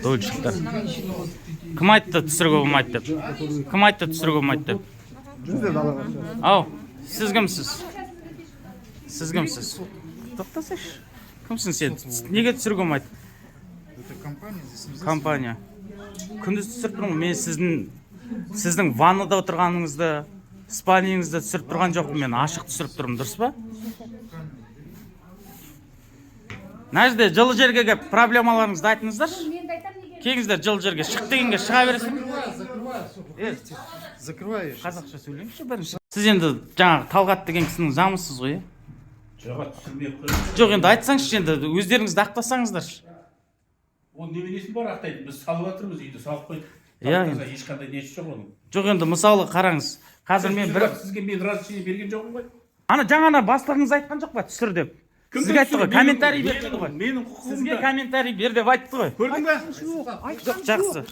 Дольщиктар. Кім айтты түсіруге болмайды деп? Кім айтты түсіруге болмайды деп? Ау, сіз кімсіз? Сіз кімсіз? Тоқтасайшы. Кімсің сен? Неге түсіруге болмайды? Компания. Күндіз түсіріп тұрмын. Мен сіздің ваннада отырғаныңызды, спальнingізді түсіріп тұрған жоқпын. Мен ашық түсіріп тұрмын, дұрыс па? Мына жерде жылы жерге келіп проблемаларыңызды айтыңыздар. Келіңіздер жылы жерге. Шық дегенге шыға бересің. Закрываешь. Қазақша сөйлеңізші бірінші. Сіз енді жаңағы Талғат деген кісінің замысыз ғой, жоқ, енді айтсаңызшы, енді өздеріңізді ақтасаңыздаршы. Ол неменесін бар ақтайды, біз салып жатырмыз, үйді салып қойдық. Ешқандай несі жоқ оның. Жоқ, енді мысалы қараңыз. Қазір мен сізге мен разрешение берген жоқпын ғой. Ана жаңа бастығыңыз айтқан жоқ па, түсір деп? Сізге айтты ғой, комментарий берді ғой. Менің құқығымда. Сізге комментарий бер деп айтты ғой. Көрдің бе? Жоқ, жақсы.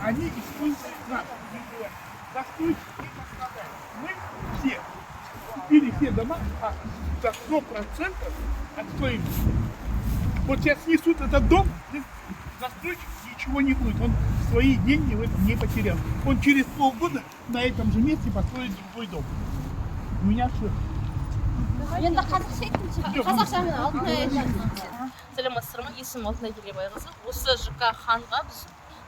Они используют нас. Застройщики мы все купили все дома за 100% от стоимости. Вот сейчас несут этот дом, застройщик ничего не будет. Он свои деньги в этом не потерял. Он через полгода на этом же месте построит другой дом. У меня все. Енді қазақша айтыңызшы. Қазақшамен алтынай айтыңыз. Сәлеметсіздер ме? Есімім Алтынай Келебайқызы. Осы ЖК Ханға біз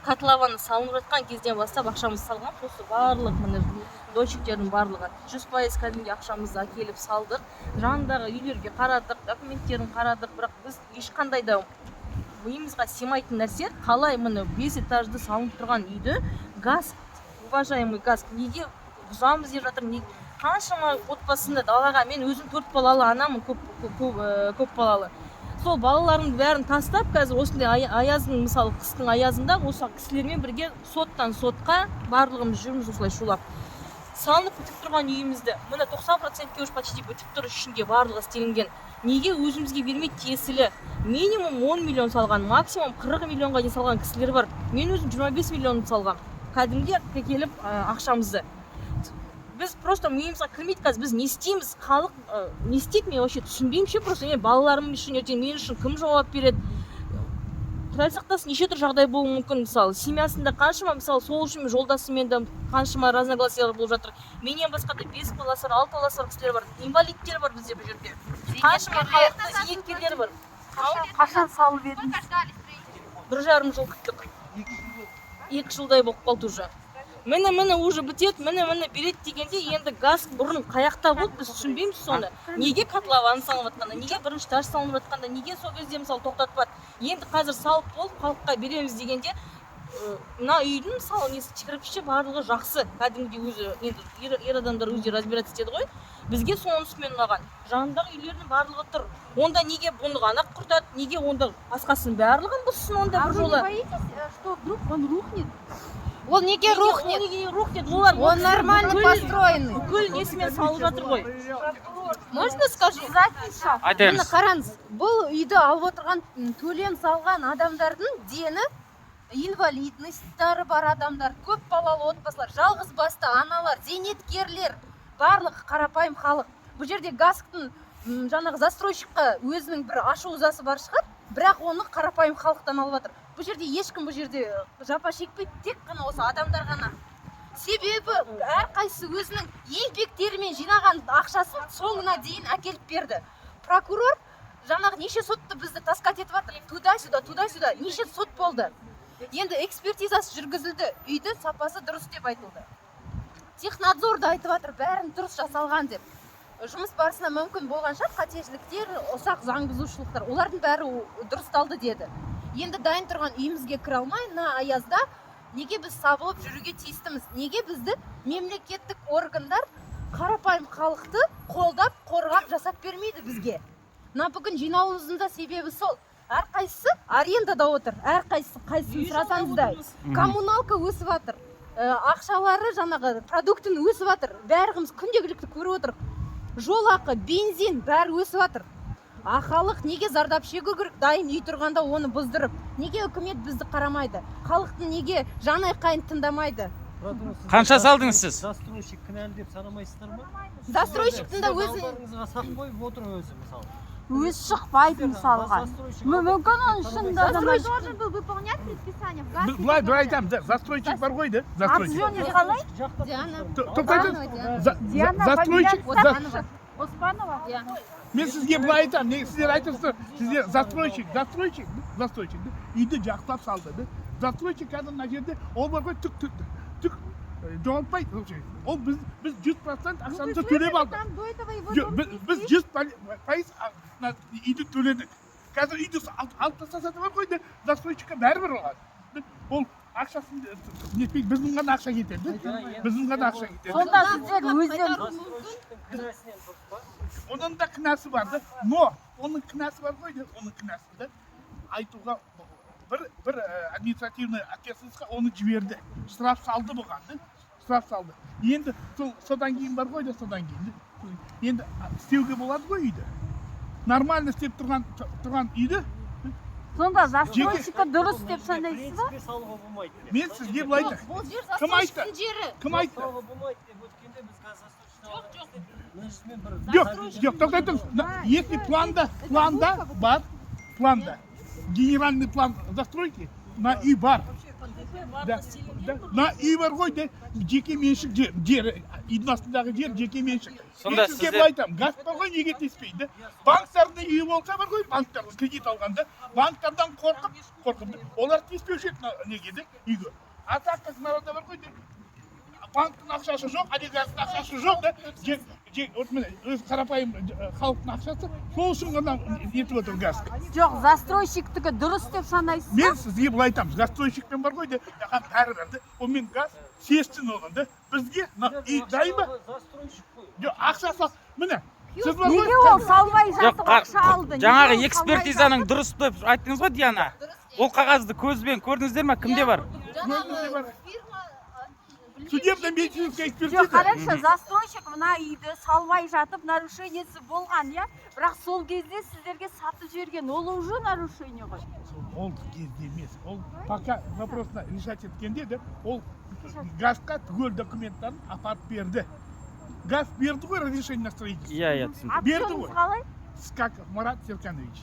котлованы салынып жатқан кезден бастап ақшамызды салған. Осы барлық міне дольщиктердің барлығы 100% кәдімгі ақшамызды әкеліп салдық. Жанындағы үйлерге қарадық, документтерін қарадық, бірақ біз ешқандай да миымызға сыймайтын нәрсе, қалай міне 5 этажды салынып тұрған үйді газ, уважаемый газ, неге бұзамыз деп жатыр, қаншама отбасында далаға, мен өзім 4 балалы анамын, көп балалы. Сол балалардың бәрін тастап, қазір осындай аяздың, мысалы қыстың аязында осы кісілермен бірге соттан сотқа барлығымыз жүрміз осылай шулап. Салынып бітіп тұрған үйімізді, міне 90%-ке уже почти бітіп тұр, ішінде барлығы істелінген. Неге өзімізге бермей тиесілі? Минимум 10 миллион салған, максимум 40 миллионға дейін салған кісілер бар. Мен өзім 25 миллион салғам. Кәдімге келіп ақшамызды. Біз просто миымызға кірмейді, қазір біз не істейміз, халық не істейді, мен вообще түсінбеймін ше, просто балаларым үшін ертең мен үшін кім жауап береді? Құдай сақтасын, неше түрлі жағдай болуы мүмкін, мысалы семьясында қаншама, мысалы сол үшін жолдасымен де қаншама разногласиялар болып жатыр. Менен басқа да 5 баласы бар, 6 баласы бар кісілер бар, инвалидтер бар бізде бұл жерде. Қаншама халықты зейнеткерлер бар. Қашан салып едіңіз? 1,5 жыл күттік. 2 жылдай болып қалды уже. Міне уже бітет, міне берет дегенде енді газ бұрын қаяқта болды, біз түсінбейміз соны. Неге котлован салынып жатқанда, неге бірінші этаж салынып жатқанда, неге сол кезде мысалы тоқтатпады. Енді қазір салып болып халыққа береміз дегенде, мына үйдің мысалы несі кірпіші барлығы жақсы. Кәдімгідей өзі енді ер адамдар өздері разбираться етеді ғой. Бізге сонысымен ұнаған. Жанындағы үйлердің барлығы тұр. Онда неге бұны ғана құртады, неге онда басқасын барлығын бұзсын онда бір жолы. А вы не боитесь, что вдруг он рухнет? Он неге рухнет? Он нормально построенный. Бүкіл несімен салып жатыр ғой. Можно скажу? Айтыңыз. Міне қараңыз, бұл үйді алып отырған, төлем салған адамдардың дені инвалидностьтары бар адамдар, көп балалы отбасылар, жалғыз басты аналар, зейнеткерлер, барлық қарапайым халық. Бұл жерде газдың жаңағы застройщикқа өзінің бір ашу-ызасы бар шығар, бірақ оны қарапайым халықтан алып жатыр. Бұл жерде ешкім бұл жерде жапа шекпейді, тек қана осы адамдар ғана. Себебі әрқайсысы өзінің еңбектерімен жинаған ақшасын соңына дейін әкеліп берді. Прокурор жаңағы неше сотты бізді таскат етіп жатыр. Туда-сюда, неше сот болды. Енді экспертизасы жүргізілді, үйді сапасы дұрыс деп айтылды. Технадзорда айтып жатыр, бәрін дұрыс жасалған деп. Жұмыс барысында мүмкін болған шығар қатесіздіктер, ұсақ заң бұзушылықтар, олардың бәрі дұрысталды деді. Енді дайын тұрған үйімізге кіре алмай, мына аязда неге біз сабылып жүруге тиістіміз? Неге бізді мемлекеттік органдар қарапайым халықты қолдап, қорғап жасап бермейді бізге? Мына бүгін жиналуымыздың да себебі сол. Әрқайсысы арендада отыр, әрқайсысы қайсысын сұрасаңыз да. Коммуналка өсіп жатыр, ақшалары жаңағы продуктын өсіп жатыр, бәріміз күнделікті көріп отырық. Жолақы, бензин бәрі өсіп жатыр. Халық неге зардап шегу керек, дайын үй тұрғанда оны бұздырып? Неге үкімет бізді қарамайды? Халықтың неге жан айқайын тыңдамайды? Қанша салдыңыз сіз? Застройщик кінәлі деп санамайсыздар ма? застройщиктің да өзі Балдарыңызға сақ қойып отыр өзі мысалы. өзі шықпайды мысалға. Мүмкін оның шынында да застройщик должен был выполнять предписание в ГАЗе. былай бір айтамын, застройщик бар ғой да, застройщик. аты-жөні қалай? Диана. Застройщик, Оспанова? мен сізге былай айтамын, неге сіздер айтырсыздар, сіздер застройщик, үйді жақтап салды да. Застройщик қазір мына жерде ол бар ғой түк жоғалтпайды. Ол біз 100% ақшамызды төлеп алдық. Там до этого его Біз 100% үйді төледік. Қазір үйді алып тастаса бар ғой да, застройщикқа бәрібір алады. Ол ақшасын нетпейді, біздің ғана ақша кетеді. Сонда сіздер өздеріңіз Застройщиктің кінәсінен дұрыс па? Оның да кінәсі бар да, но оның кінәсі бар ғой да, оның кінәсі да айтуға бір административный ответственностьқа оны жіберді. Штраф салды бұған да, штраф салды. Енді содан кейін бар ғой да, содан кейін. Енді істеуге болады ғой үйді. Нормально істеп тұрған үйді. сонда застройщикті дұрыс деп санайсыз ба? Принципе салуға болмайды деп. Мен сізге былай айтам. бұл жер Кім айтты? застройщиктің жері. Кім айтты? Салуға болмайды деп өткенде біз қазір застройщиктің менеджмент бір Жоқ, тоқтай тұрыңыз. Если планда бар, планда, генеральный план застройки, на үй бар. На үй бар ғой да, жеке меншік жер, үйдің астындағы жер жеке меншік. Сонда Мен сізге сіздер- айтамын, газ бар ғой, неге тиіспейді? Банктардың үйі болса бар ғой, банктардың кредит алғанда, банктардан қорқып, олар тиіспеуші еді неге де, үйге. А так как народа бар ғой, банктың ақшасы жоқ, олигархтың ақшасы жоқ да, вот міне, өз қарапайым халықтың ақшасы, сол үшін ғана нетіп отыр газ. Жоқ, застройщиктікі дұрыс деп санайсыз ба? Мен сізге былай айтамын, застройщикпен бар ғой, бәрібір де, онымен газ сестін оған да, бізге үй дайын ба? застройщик қой. Жоқ, ақшасы, міне, сіз бар ғой, Неге ол салмай жатып ақша алды? жаңағы Неге ол экспертизаның дұрыс деп айттыңыз ғой, Диана. Ол қағазды көзбен көрдіңіздер ме? Кімде бар? Жаңағы судебно-медицинская Жоқ, экспертиза. қараңызшы, застройщик мына үйді салмай жатып нарушениесі болған, иә? Бірақ сол кезде сіздерге сатып жіберген, ол уже нарушение ғой. Ол кезде емес, ол пока вопросына решать еткенде де, ол газға түгел документтарын апарып берді. Газ берді ғой разрешение на строительство. Иә, түсінікті. Берді Аты-жөніңіз ғой. қалай? Скаков Марат Серканович.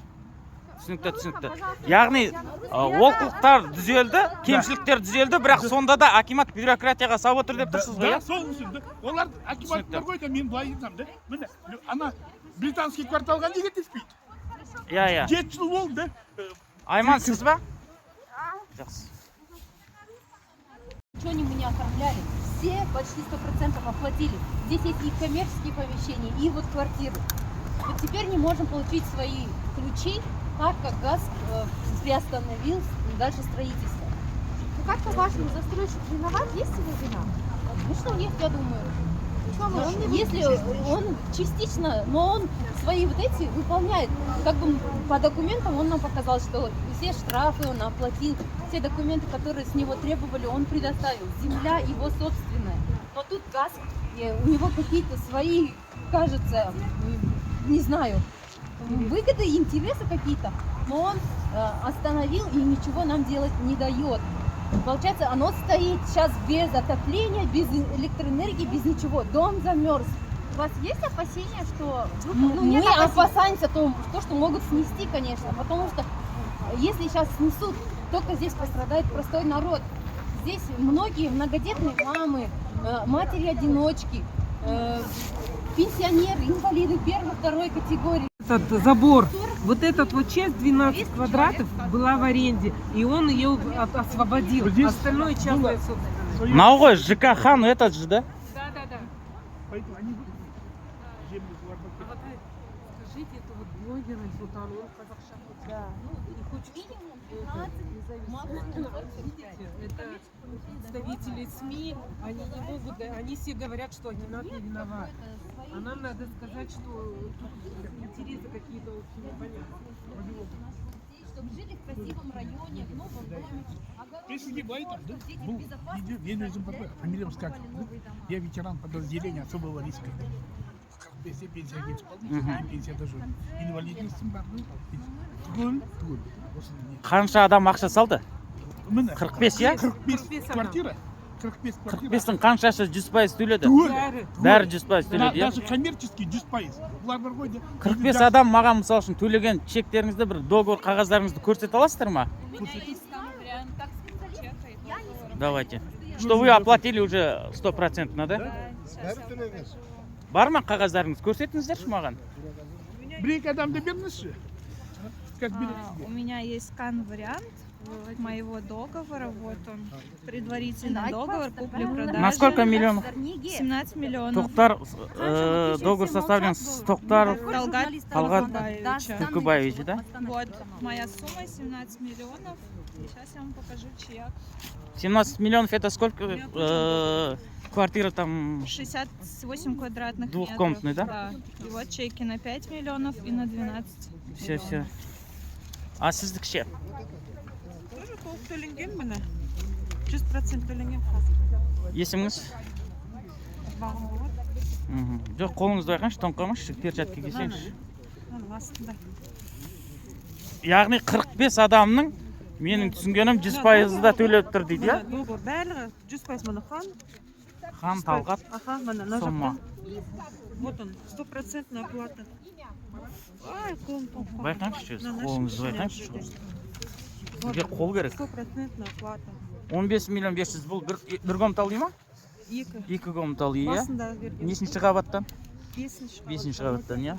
Түсінікті. Яғни олқылықтар түзелді, кемшіліктер түзелді, бірақ сонда да акимат бюрократияға сау отыр деп тұрсыз ғой, Да, иә? сол үшін. Олар акиматтар ғой да, мен былай айтсам да, міне, ана британский кварталға неге тиіспейді? Иә. 7 жыл болды. Аймансыз ба? Жақсы. Ничего мы не оформляли. Все почти 100% оплатили. Здесь есть и коммерческие помещения, и вот квартиры. Вот теперь не можем получить свои ключи, так как газ приостановил дальше строительство. Ну как по-вашему, застройщик виноват? Есть его вина? Конечно, есть, я думаю. Если он частично, но он свои вот эти выполняет, как бы по документам он нам показал, что все штрафы он оплатил, все документы, которые с него требовали, он предоставил. Земля его собственная. Но тут газ, у него какие-то свои, кажется, не знаю, выгоды, интересы какие-то, но он остановил и ничего нам делать не дает. Получается, оно стоит сейчас без отопления, без электроэнергии, без ничего. Дом замерз. У вас есть опасения, что... Мы опасаемся то, что могут снести, конечно, потому что если сейчас снесут, только здесь пострадает простой народ. Здесь многие многодетные мамы, матери-одиночки, пенсионеры, инвалиды первой, второй категории. Этот забор, вот этот вот часть 12 квадратов была в аренде, и он ее освободил. Здесь Остальное частная собственность. Мынау ғой ЖКХ, ну этот же, да? Да. Поэтому они будут землю А вот скажите, это вот блогеры, вот он Казахстан, да, ну и хочет, видите, это представители СМИ, они не могут, они все говорят, что Акимат не виноват. А нам надо сказать, что тут интересы какие-то очень непонятные. Чтобы жили в красивом районе, в новом доме. Если былай айтамын да, бұл мен өзім бар ғой, фамилиям Скаков. Я ветеран подразделения особого риска. 45-те пенсияға кетіп қалдым, пенсияда жүрмін. Инвалидностьім бар ғой, түгел. Қанша адам ақша салды? Міне, 45, иә? 45 квартира. 45 квартира. 45-тің қаншасы 100% төледі? Бәрі. Бәрі 100% төледі, иә? Даже коммерческий 100%. Бұлар бар ғой. 45 адам маған мысал үшін төлеген чектеріңізді, бір договор қағаздарыңызды көрсете аласыздар ма? Давайте. Что вы оплатили уже 100%, да? Бар ма қағаздарыңыз? Көрсетіңіздерші маған. Бір-екі адамды беріңізші. У меня есть скан-вариант моего договора. Вот он. Предварительный договор купли-продажи. На сколько миллионов? 17 миллионов. Тоқтар, договор составлен с Тоқтаров Талгат Талгат Туркубаевича. Туркубаевича, да? Вот моя сумма 17 миллионов. Сейчас я вам покажу чек. 17 миллионов это сколько? Квартира там 68 квадратных двухкомнатный, метров. да? И вот чеки на 5 миллионов и на 12. Все. А сіздікі ше? Тоже толық төленген міне. 100% төленген қазір. Есіміңіз? Бағым болады. Жоқ, қолыңызды байқаңызшы, тоңқамаңызшы, перчатка кисеңізші. Оның астында. Яғни 45 адамның менің түсінгенім 100% да төлеп тұр дейді, иә? Договор барлығы 100% міне хан. Хан, Талғат, Аха, міне мына Сомма. жақта. Вот он, 100% оплата. Ай, қолым тоңқам. Байқаңызшы, қолыңызды байқаңызшы. Бізге қол керек. 100% оплата. 15 миллион 500 бұл бір комнаталы ма? Екі. 2 комнаталы, иә? Басында берген. Нешінші қабаттан? 5-ші. 5-ші қабаттан, иә?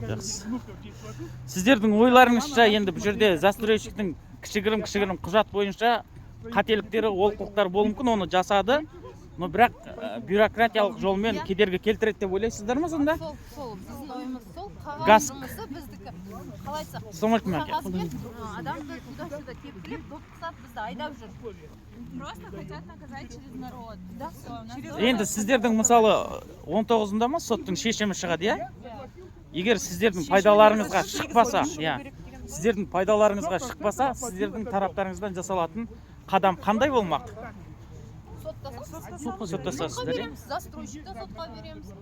Жақсы. Сіздердің ойларыңызша енді бұл жерде застройщиктің кішігірім құжат бойынша қателіктері, олқылықтар болуы мүмкін, оны жасады. Но бірақ бюрократиялық жолмен кедергі келтіреді деп ойлайсыздар ма сонда? Сол, біздің ойымыз сол. Газ. Жұмысы біздікі. Қалай айтсақ, Стоматик мәке. қағазбен адамды туда-сюда тепкілеп, допсап бізді айдап жүр. Просто хотят наказать через народ. Да? Енді сіздердің мысалы 19-ында ма соттың шешімі шығады, иә? Егер сіздердің пайдаларыңызға шықпаса, иә, сіздердің пайдаларыңызға шықпаса, сіздердің тараптарыңыздан жасалатын қадам қандай болмақ? Соттасасыздар, иә? Застройщикті сотқа береміз.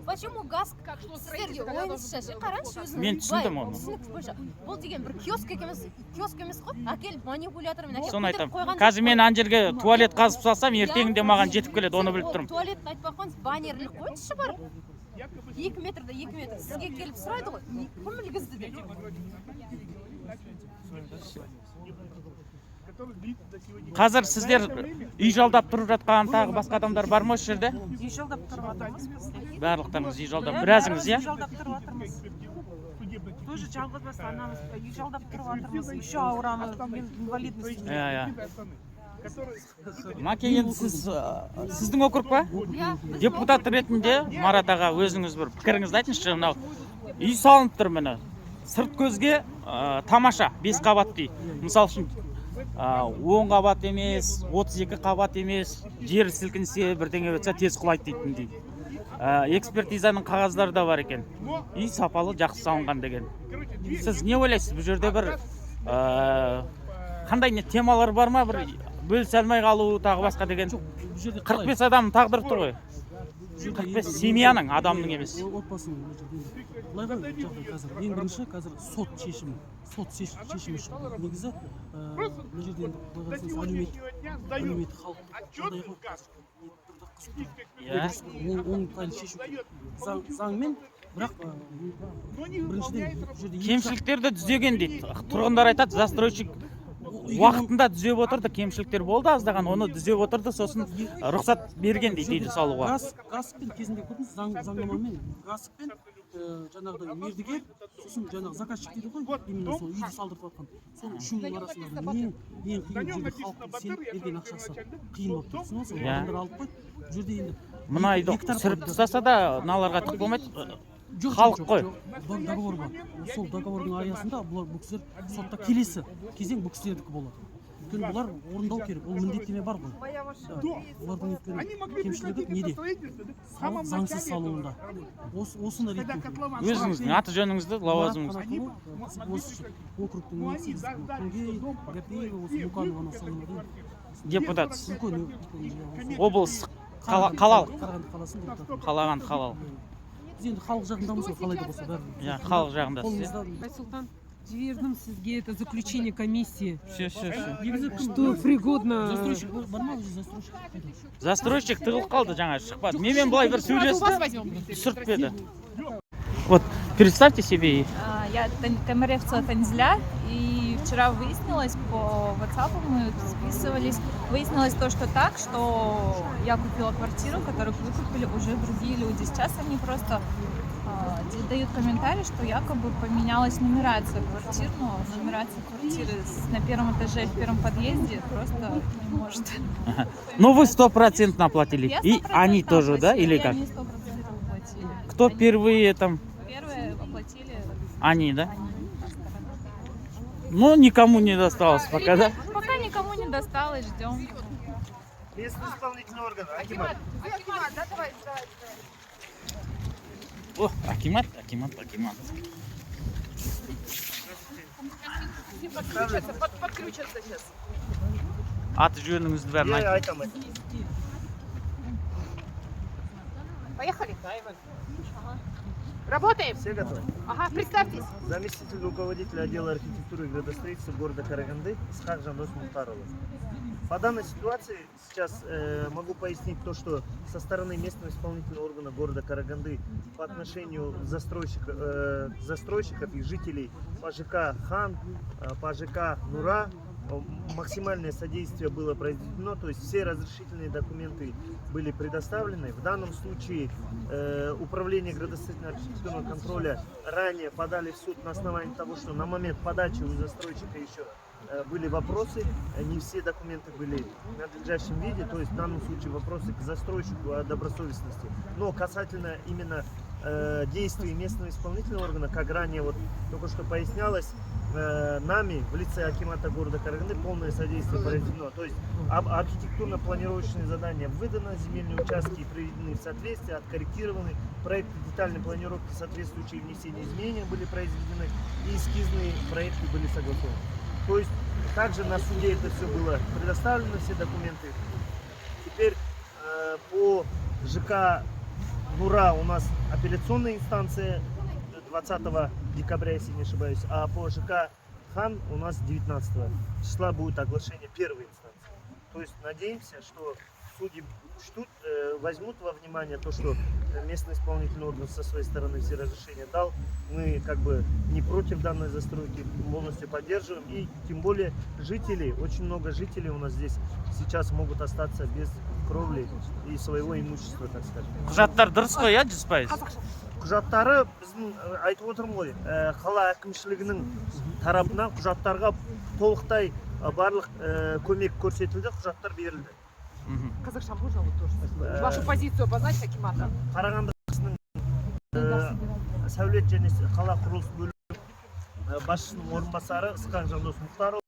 Почему газ сіздерге ойыңызша ше, қараңызшы өзіңіз. Мен түсіндім оны. Түсінікті бойынша. Бұл деген бір киоск емес қой, әкеліп манипулятормен әкеліп Соны көтеріп айтамын. қойған. Қазір мен ана жерге туалет қазып салсам, ертеңінде маған жетіп келеді, оны біліп тұрмын. Туалетті айтпақ қойыңыз, баннерлік қойыңызшы бар. 2 метрді 2 метр. Сізге келіп сұрайды ғой, кім ілгізді деп. Қазір сіздер үй жалдап тұрып жатқан тағы басқа адамдар бар ма осы жерде? Үй жалдап тұрып жатырмыз біз. Барлықтарыңыз үй жалдап, біразыңыз, иә? Үй жалдап тұрып жатырмыз. Тоже жалғыз басты анамыз үй жалдап тұрып жатырмыз. Еще ауырамыз, мен инвалидность. Иә. Маке, енді сіздің округ па? Депутат ретінде Марат аға өзіңіз бір пікіріңізді айтыңызшы. Мынау үй салынып тұр міне. Сырт көзге тамаша, 5 қабат үй. Мысал үшін 10 қабат емес, 32 қабат емес, жер сілкінсе, бірдеңе өтсе тез құлайды дейтіндей. Экспертизаның қағаздары да бар екен. Үй сапалы, жақсы салынған деген. Сіз не ойлайсыз? Бұл жерде бір қандай не темалар бар ма? Бір бөлісе алмай қалу, тағы басқа деген. 45 адам тағдырып тұр ғой. 45 семьяның, адамның емес. Отбасының былайға жағдай қазір ең бірінші қазір сот шешімі шығады. Негізі бұл жерде әлеуметтік халық оңтайлы шешу заңмен, бірақ біріншіден бұл жерде Кемшіліктерді түзеген дейді. Тұрғындар айтады, застройщик уақытында түзеп отырды, кемшіліктер болды аздаған, оны түзеп отырды, сосын рұқсат берген дейді салуға. Газпен кезінде көрдіңіз, заңнамамен газпен жаңағыдай мердігер, сосын жаңағы заказчик дейді ғой, именно сол үйді салдырып жатқан. Сол үшеуінің арасында ең қиын жерде халықтың сеніп берген ақшасы қиын болып тұр. Сол адамдар алып қойды. Бұл жерде енді Мына үйді сүріп тастаса да мыналарға түк болмайды. Халық қой. Договор бар. Сол договордың аясында бұл кісілер сотта келесі кезең бұл кісілердікі болады. Өйткені бұлар орындау керек, ол міндеттеме бар ғой. Бұлардың өйткені кемшілігі неде? Заңсыз салуында. Осыны реттеу керек. Өзіңіздің аты жөніңізді, лауазымыңызды. Осы округтың несі, Күнгей, Гапеева, осы Луканованы салынған. Депутат. Облыс, қалалық. Қарағанды қаласының депутаты. Қалаған қалалық. Біз енді халық жағындамыз ғой, қалай да болса бәрі. Иә, халық жағындасыз. Байсұлтан. жібердім сізге это заключение комиссии, Все. что пригодно. Застройщик бар ма уже застройщик? Застройщик тығылып қалды жаңа шықпады. Менімен былай бір сөйлесті, түсіртпеді. Вот, представьте себе. Я Комаревцева Танзиля, и вчера выяснилось, по WhatsApp мы списывались, выяснилось то, что так, что я купила квартиру, которую выкупили уже другие люди. Сейчас они просто дают комментарий, что якобы поменялась нумерация квартир, но нумерация квартиры на первом этаже в первом подъезде просто не может. Ну вы 100% оплатили. Я И 100% они тоже, да? оплатила, Или и как? Они 100% оплатили. Кто впервые там? Первые оплатили Они, да? они. Ну, никому не досталось пока, да? Пока никому не досталось, ждем. Местный исполнительный орган, Акимат. О, Акимат. Подключатся сейчас. Аты жөніңізді бәрін Я айтып. айтам. Поехали. Работаем. Все готовы? Ага, представьтесь. Заместитель руководителя отдела архитектуры и градостроительства города Караганды Исхак Жандос Мухтарова. По данной ситуации сейчас могу пояснить то, что со стороны местного исполнительного органа города Караганды по отношению застройщиков и жителей по ЖК Хан, по ЖК Нура максимальное содействие было произведено, то есть все разрешительные документы были предоставлены. В данном случае управление градостроительного архитектурного контроля ранее подали в суд на основании того, что на момент подачи у застройщика еще были вопросы, не все документы были в надлежащем виде, то есть в данном случае вопросы к застройщику о добросовестности. Но касательно именно действий местного исполнительного органа, как ранее вот только что пояснялось, нами в лице акимата города Караганды полное содействие произведено. То есть архитектурно-планировочные задания выданы, земельные участки приведены в соответствие, откорректированы, проекты детальной планировки, соответствующие внесения изменений были произведены и эскизные проекты были согласованы. То есть также на суде это все было предоставлено, все документы. Теперь по ЖК Нура у нас апелляционная инстанция 20 декабря, если не ошибаюсь, а по ЖК Хан у нас 19 числа будет оглашение первой инстанции. То есть надеемся, что судьи возьмут во внимание то, что местный исполнительный орган со своей стороны все разрешения дал. Мы как бы не против данной застройки, полностью поддерживаем. И тем более жители, очень много жителей у нас здесь сейчас могут остаться без кровли и своего имущества, так скажем. Құжаттар дұрыс қой, иә, 100%? Құжаттары біздің айтып отырмын ғой, қала әкімшілігінің тарапынан құжаттарға толықтай барлық көмек көрсетілді, құжаттар берілді. Казахстан, можно вот тоже вашу позицию обозначить, Акимата? Қарағанды қаласының сәулет және қала құрылыс бөлімі басшысының орынбасары Исхак Жандос Мухтаров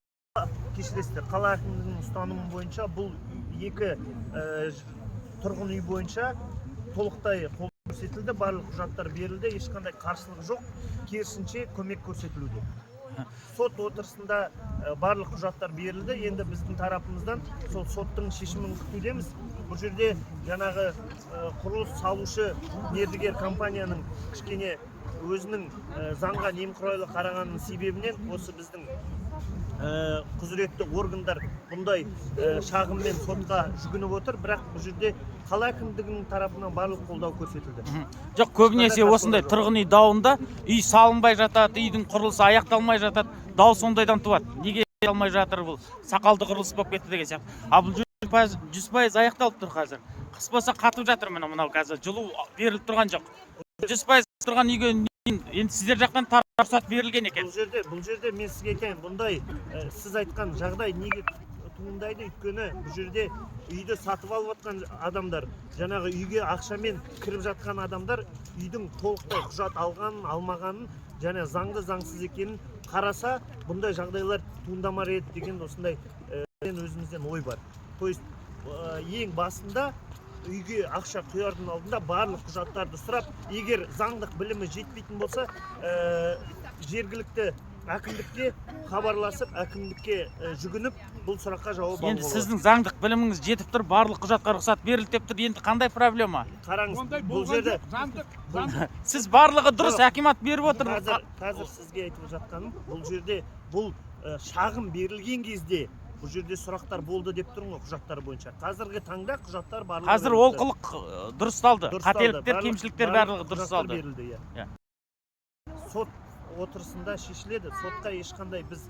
кешіресіздер, қала әкімдігінің ұстанымы бойынша бұл екі тұрғын үй бойынша толықтай қол көрсетілді, барлық құжаттар берілді, ешқандай қарсылық жоқ, керісінше көмек көрсетілуде. Сот отырысында барлық құжаттар берілді. Енді біздің тарапымыздан сол соттың шешімін күтудеміз. Бұл жерде жаңағы құрылыс салушы мердігер компанияның кішкене өзінің заңға немқұрайлы қарағанының себебінен осы біздің құзыретті органдар бұндай шағыммен сотқа жүгініп отыр, бірақ бұл жерде қала әкімдігінің тарапынан барлық қолдау көрсетілді. Жоқ, көбінесе осындай тұрғын үй дауында үй салынбай жатады, үйдің құрылысы аяқталмай жатады, дау сондайдан туады. Неге алмай жатыр бұл? Сақалды құрылыс болып кетті деген сияқты. А бұл 100% аяқталып тұр қазір. Қыс болса қатып жатыр мынау қазір. Жылу беріліп тұрған жоқ. 100% тұрған үйге енді сіздер жақтан рұқсат берілген екен. Бұл жерде мен сізге айтайын, бұндай сіз айтқан жағдай неге туындайды? Өйткені бұл жерде үйді сатып алып жатқан адамдар, жаңағы үйге ақшамен кіріп жатқан адамдар үйдің толықтай құжат алғанын, алмағанын, және заңды заңсыз екенін қараса, бұндай жағдайлар туындамар еді деген осындай өзімізден ой бар. То есть ең басында үйге ақша құярдың алдында барлық құжаттарды сұрап, егер заңдық білімі жетпейтін болса, жергілікті әкімдікке хабарласып, әкімдікке жүгініп, бұл сұраққа жауап Енді алуға сіздің заңдық біліміңіз жетіп тұр, барлық құжатқа рұқсат берілді деп тұр. Енді қандай проблема? қараңыз, Ондай бұл болған жерде жоқ, заңдық. Сіз барлығы дұрыс, акимат беріп отыр. қазір сізге айтып жатқаным, бұл жерде бұл шағым берілген кезде бұл жерде сұрақтар болды деп тұрмын ғой, құжаттар бойынша. Қазіргі таңда құжаттар барлығы Қазір олқылық дұрысталды. Қателіктер, кемшіліктер барлығы дұрысталды. берілді, иә. Сот отырысында шешіледі. Сотқа ешқандай біз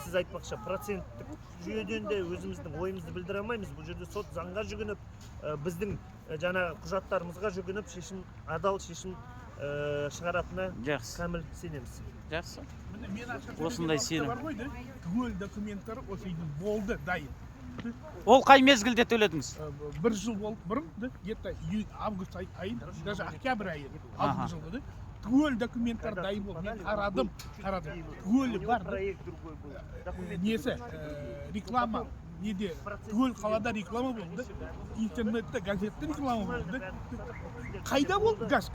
сіз айтпақшы проценттік жүйеден де өзіміздің ойымызды білдіре алмаймыз. Бұл жерде сот заңға жүгініп, біздің жаңа құжаттарымызға жүгініп, адал шешім шығаратына кәміл сенеміз. Жақсы. Мен Осындай сенім. бар ғой, түгел документтер осы үйдің болды, дайын. Ол қай мезгілде төледіңіз? Бір жыл болды бұрын, где-то август айында, даже октябрь айы, алдыңғы жылғы, түгел документтер дайын болды. Мен қарадым, түгелі бар. Несі, реклама, неде, түгел қалада реклама болды, интернетте, газетте реклама болды. Қайда болды газ?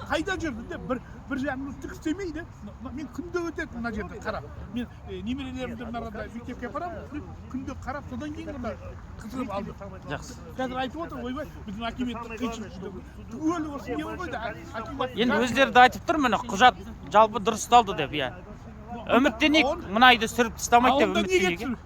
Қайда жүрді? Бір жағын түк істемейді. Мен күнде өтеді мына жерде қарап. Мен немерелерімді мынарада мектепке апарамын, күнде қарап, содан кейін мына қызығып алдым. Жақсы. Қазір айтып отыр, ойбай, біздің акиметтің қиыншылығы. Түгел осы не болды? Акимат. Енді өздері де айтып тұр, міне құжат жалпы дұрысталды деп, иә. Үміттенейік, мұнайды сүріп тастамайды деп үміттенейік.